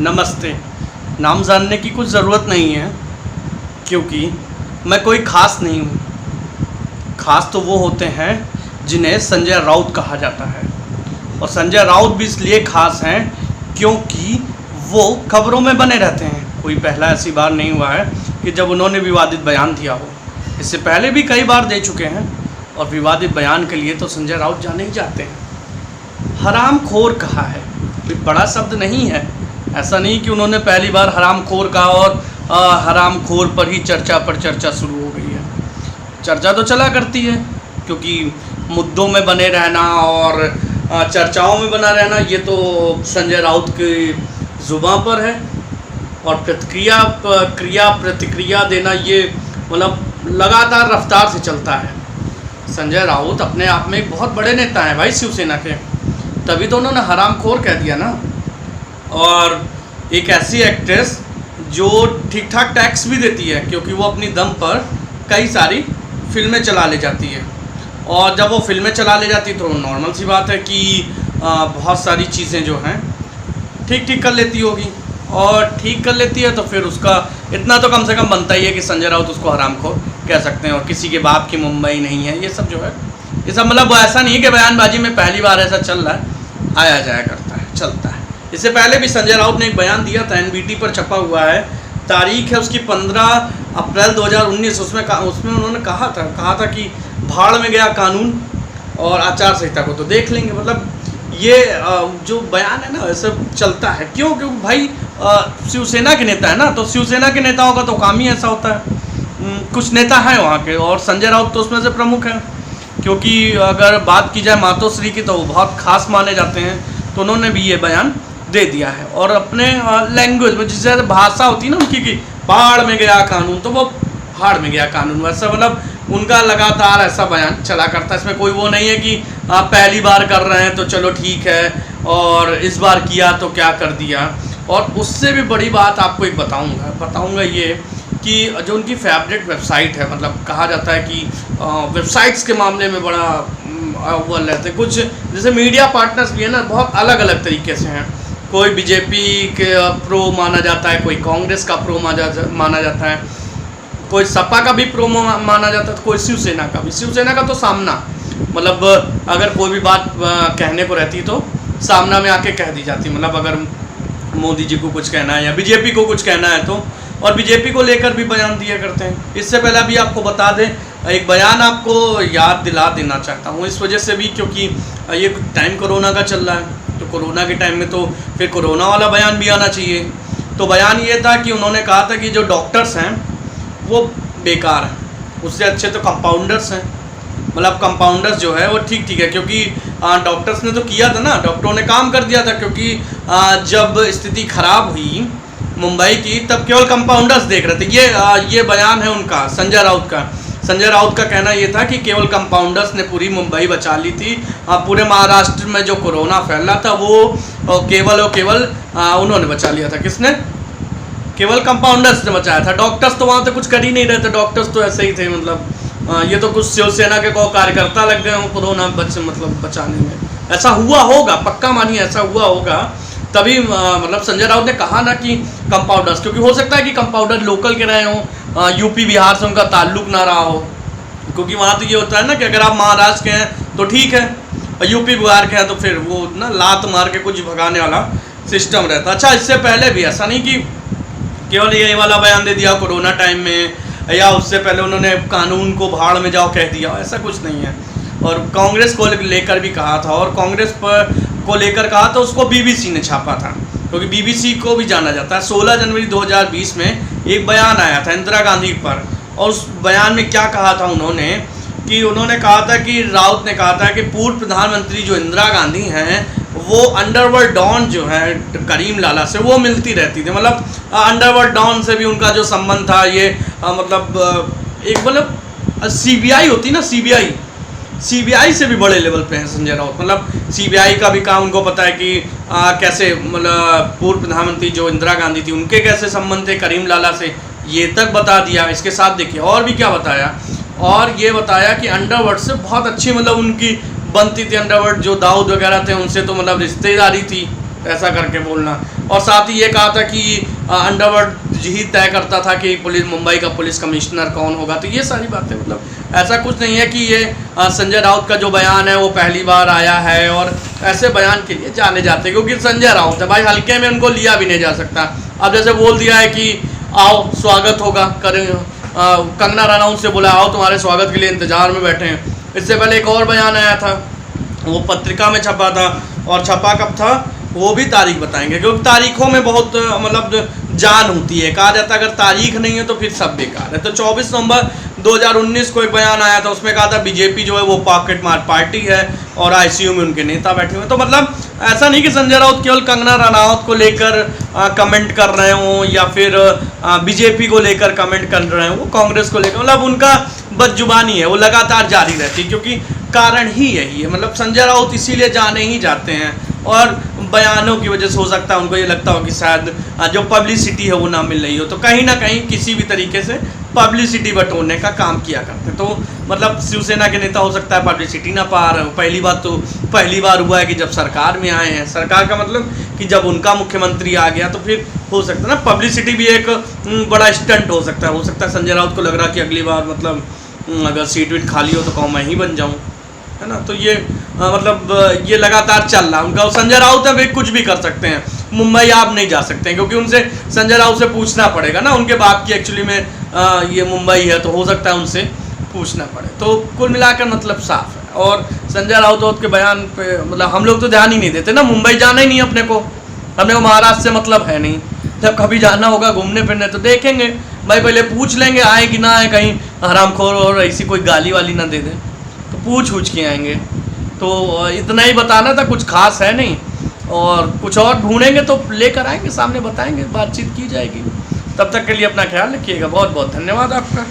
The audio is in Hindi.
नमस्ते। नाम जानने की कुछ ज़रूरत नहीं है क्योंकि मैं कोई ख़ास नहीं हूँ। ख़ास तो वो होते हैं जिन्हें संजय राउत कहा जाता है, और संजय राउत भी इसलिए ख़ास हैं क्योंकि वो खबरों में बने रहते हैं। कोई पहला ऐसी बार नहीं हुआ है कि जब उन्होंने विवादित बयान दिया हो। इससे पहले भी कई बार दे चुके हैं, और विवादित बयान के लिए तो संजय राउत जाने ही जाते हैं। हरामखोर कहा है, कोई बड़ा शब्द नहीं है। ऐसा नहीं कि उन्होंने पहली बार हरामखोर कहा और हरामखोर पर ही चर्चा शुरू हो गई है। चर्चा तो चला करती है क्योंकि मुद्दों में बने रहना और चर्चाओं में बना रहना ये तो संजय राउत की ज़ुबान पर है, और प्रतिक्रिया देना ये मतलब लगातार रफ्तार से चलता है। संजय राउत अपने आप में एक बहुत बड़े नेता हैं भाई शिवसेना के, तभी तो उन्होंने हरामखोर कह दिया ना। और एक ऐसी एक्ट्रेस जो ठीक ठाक टैक्स भी देती है क्योंकि वो अपनी दम पर कई सारी फिल्में चला ले जाती है, और जब वो फिल्में चला ले जाती तो नॉर्मल सी बात है कि बहुत सारी चीज़ें जो हैं ठीक कर लेती होगी, और ठीक कर लेती है तो फिर उसका इतना तो कम से कम बनता ही है कि संजय राउत उसको हरामखोर कह सकते हैं। और किसी के बाप की मुंबई नहीं है, ये सब जो है ये सब मतलब ऐसा नहीं है कि बयानबाजी में पहली बार ऐसा चल रहा है, आया जाया करता है, चलता है। इससे पहले भी संजय राउत ने एक बयान दिया था, NBT पर छपा हुआ है, तारीख है उसकी 15 अप्रैल 2019। उसमें उन्होंने कहा था कि भाड़ में गया कानून और आचार संहिता को तो देख लेंगे। मतलब ये जो बयान है ना ऐसा चलता है। क्यों? क्योंकि भाई शिवसेना के नेता है ना, तो शिवसेना के नेताओं का तो काम ही ऐसा होता है। कुछ नेता हैं वहाँ के, और संजय राउत तो उसमें से प्रमुख हैं, क्योंकि अगर बात की जाए मातोश्री की तो वो बहुत खास माने जाते हैं। तो उन्होंने भी ये बयान दे दिया है, और अपने लैंग्वेज में जिससे भाषा होती है ना उनकी कि बाढ़ में गया कानून, तो वो भाड़ में गया कानून, वैसा मतलब उनका लगातार ऐसा बयान चला करता है। इसमें कोई वो नहीं है कि आप पहली बार कर रहे हैं तो चलो ठीक है, और इस बार किया तो क्या कर दिया। और उससे भी बड़ी बात आपको एक बताऊंगा ये कि जो उनकी फेवरेट वेबसाइट है, मतलब कहा जाता है कि वेबसाइट्स के मामले में बड़ा अव्वल रहते हैं। कुछ जैसे मीडिया पार्टनर्स भी है ना, बहुत अलग अलग तरीके से हैं। कोई बीजेपी के प्रो माना जाता है, कोई कांग्रेस का प्रो माना जाता है, कोई सपा का भी प्रो माना जाता है, तो कोई शिवसेना का भी। शिवसेना का तो सामना, मतलब अगर कोई भी बात कहने को रहती तो सामना में आके कह दी जाती। मतलब अगर मोदी जी को कुछ कहना है या बीजेपी को कुछ कहना है तो, और बीजेपी को लेकर भी बयान दिया करते हैं। इससे पहले अभी आपको बता दें, एक बयान आपको याद दिला देना चाहता हूँ, इस वजह से भी क्योंकि ये टाइम कोरोना का चल रहा है, तो कोरोना के टाइम में तो फिर कोरोना वाला बयान भी आना चाहिए। तो बयान ये था कि उन्होंने कहा था कि जो डॉक्टर्स हैं वो बेकार हैं, उससे अच्छे तो कंपाउंडर्स हैं। मतलब कंपाउंडर्स जो है वो ठीक है, क्योंकि डॉक्टर्स ने तो किया था ना, डॉक्टरों ने काम कर दिया था। क्योंकि जब स्थिति ख़राब हुई मुंबई की तब केवल कंपाउंडर्स देख रहे थे। ये बयान है उनका, संजय राउत का। संजय राउत का कहना ये था कि केवल कंपाउंडर्स ने पूरी मुंबई बचा ली थी। पूरे महाराष्ट्र में जो कोरोना फैल रहा था वो केवल उन्होंने बचा लिया था। किसने? केवल कंपाउंडर्स ने बचाया था। डॉक्टर्स तो वहाँ तो कुछ कर ही नहीं रहे थे, डॉक्टर्स तो ऐसे ही थे। मतलब ये तो कुछ शिवसेना के को कार्यकर्ता लग गए हों कोरोना बचाने में। ऐसा हुआ होगा, पक्का मानिए ऐसा हुआ होगा, तभी मतलब संजय राउत ने कहा ना कि कंपाउंडर्स, क्योंकि हो सकता है कि कंपाउंडर लोकल के रहे हों, यूपी बिहार से उनका ताल्लुक ना रहा हो। क्योंकि वहाँ तो ये होता है ना कि अगर आप महाराष्ट्र के हैं तो ठीक है, और यूपी बिहार के हैं तो फिर वो ना लात मार के कुछ भगाने वाला सिस्टम रहता। अच्छा, इससे पहले भी ऐसा नहीं कि केवल ये वाला बयान दे दिया कोरोना टाइम में, या उससे पहले उन्होंने कानून को भाड़ में जाओ कह दिया, ऐसा कुछ नहीं है। और कांग्रेस को लेकर भी कहा था, और कांग्रेस को लेकर कहा तो उसको BBC ने छापा था, क्योंकि BBC को भी जाना जाता है। 16 जनवरी 2020 में एक बयान आया था इंदिरा गांधी पर, और उस बयान में क्या कहा था उन्होंने कहा था कि राउत ने कहा था कि पूर्व प्रधानमंत्री जो इंदिरा गांधी हैं वो अंडरवर्ल्ड डॉन जो है करीम लाला से वो मिलती रहती थी। मतलब अंडरवर्ल्ड डॉन से भी उनका जो संबंध था, ये मतलब एक मतलब CBI होती ना, CBI से भी बड़े लेवल पे हैं संजय राउत। मतलब CBI का भी काम उनको पता है कि कैसे मतलब पूर्व प्रधानमंत्री जो इंदिरा गांधी थी उनके कैसे संबंध थे करीम लाला से, ये तक बता दिया। इसके साथ देखिए और भी क्या बताया, और ये बताया कि अंडरवर्ल्ड से बहुत अच्छी मतलब उनकी बनती थी। अंडरवर्ल्ड जो दाऊद वगैरह थे उनसे तो मतलब रिश्तेदारी थी, ऐसा करके बोलना। और साथ ही ये कहा था कि अंडरवर्ल्ड ही तय करता था कि पुलिस, मुंबई का पुलिस कमिश्नर कौन होगा। तो ये सारी बातें, मतलब ऐसा कुछ नहीं है कि ये संजय राउत का जो बयान है वो पहली बार आया है, और ऐसे बयान के लिए जाने जाते हैं क्योंकि संजय राउत है भाई, हल्के में उनको लिया भी नहीं जा सकता। अब जैसे बोल दिया है कि आओ स्वागत होगा, करें, कंगना रनौत से बोला आओ तुम्हारे स्वागत के लिए इंतजार में बैठे हैं। इससे पहले एक और बयान आया था, वो पत्रिका में छपा था, और छपा कब था वो भी तारीख बताएंगे, क्योंकि तारीखों में बहुत मतलब जान होती है। कहा जाता है अगर तारीख नहीं है तो फिर सब बेकार है। तो 24 नवंबर 2019 को एक बयान आया था, उसमें कहा था बीजेपी जो है वो पॉकेट मार पार्टी है और आईसीयू में उनके नेता बैठे हुए। तो मतलब ऐसा नहीं कि संजय राउत केवल कंगना रनौत को लेकर कमेंट कर रहे हों या फिर बीजेपी को लेकर कमेंट कर रहे हों, वो कांग्रेस को लेकर, मतलब उनका बदजुबानी है वो लगातार जारी रहती है, क्योंकि कारण ही यही है। मतलब संजय राउत इसीलिए जाने ही जाते हैं, और बयानों की वजह से हो सकता है उनको ये लगता हो कि शायद जो पब्लिसिटी है वो ना मिल रही हो, तो कहीं ना कहीं किसी भी तरीके से पब्लिसिटी बटोरने का काम किया करते। तो मतलब शिवसेना के नेता हो सकता है पब्लिसिटी ना पा रहे हो। पहली बात तो पहली बार हुआ है कि जब सरकार में आए हैं, सरकार का मतलब कि जब उनका मुख्यमंत्री आ गया, तो फिर हो सकता है ना पब्लिसिटी भी एक बड़ा स्टंट हो सकता है। संजय राउत को लग रहा कि अगली बार मतलब अगर सीट वीट खाली हो तो कहूँ मैं ही बन जाऊँ, है ना। तो ये मतलब ये लगातार चल रहा है उनका। संजय राउत है वे कुछ भी कर सकते हैं, मुंबई आप नहीं जा सकते हैं, क्योंकि उनसे संजय राउत से पूछना पड़ेगा ना, उनके बाप की एक्चुअली में ये मुंबई है, तो हो सकता है उनसे पूछना पड़े। तो कुल मिलाकर मतलब साफ है। और संजय राउत के बयान पे मतलब हम लोग तो ध्यान ही नहीं देते ना, मुंबई जाना ही नहीं अपने को महाराष्ट्र से मतलब है नहीं। जब कभी जाना होगा घूमने फिरने तो देखेंगे भाई, पहले पूछ लेंगे आए कि ना आए, कहीं हरामखोर और ऐसी कोई गाली वाली ना दे दे, तो पूछ के आएंगे। तो इतना ही बताना था, कुछ खास है नहीं, और कुछ और ढूंढेंगे तो लेकर आएंगे, सामने बताएंगे, बातचीत की जाएगी। तब तक के लिए अपना ख्याल रखिएगा। बहुत बहुत धन्यवाद आपका।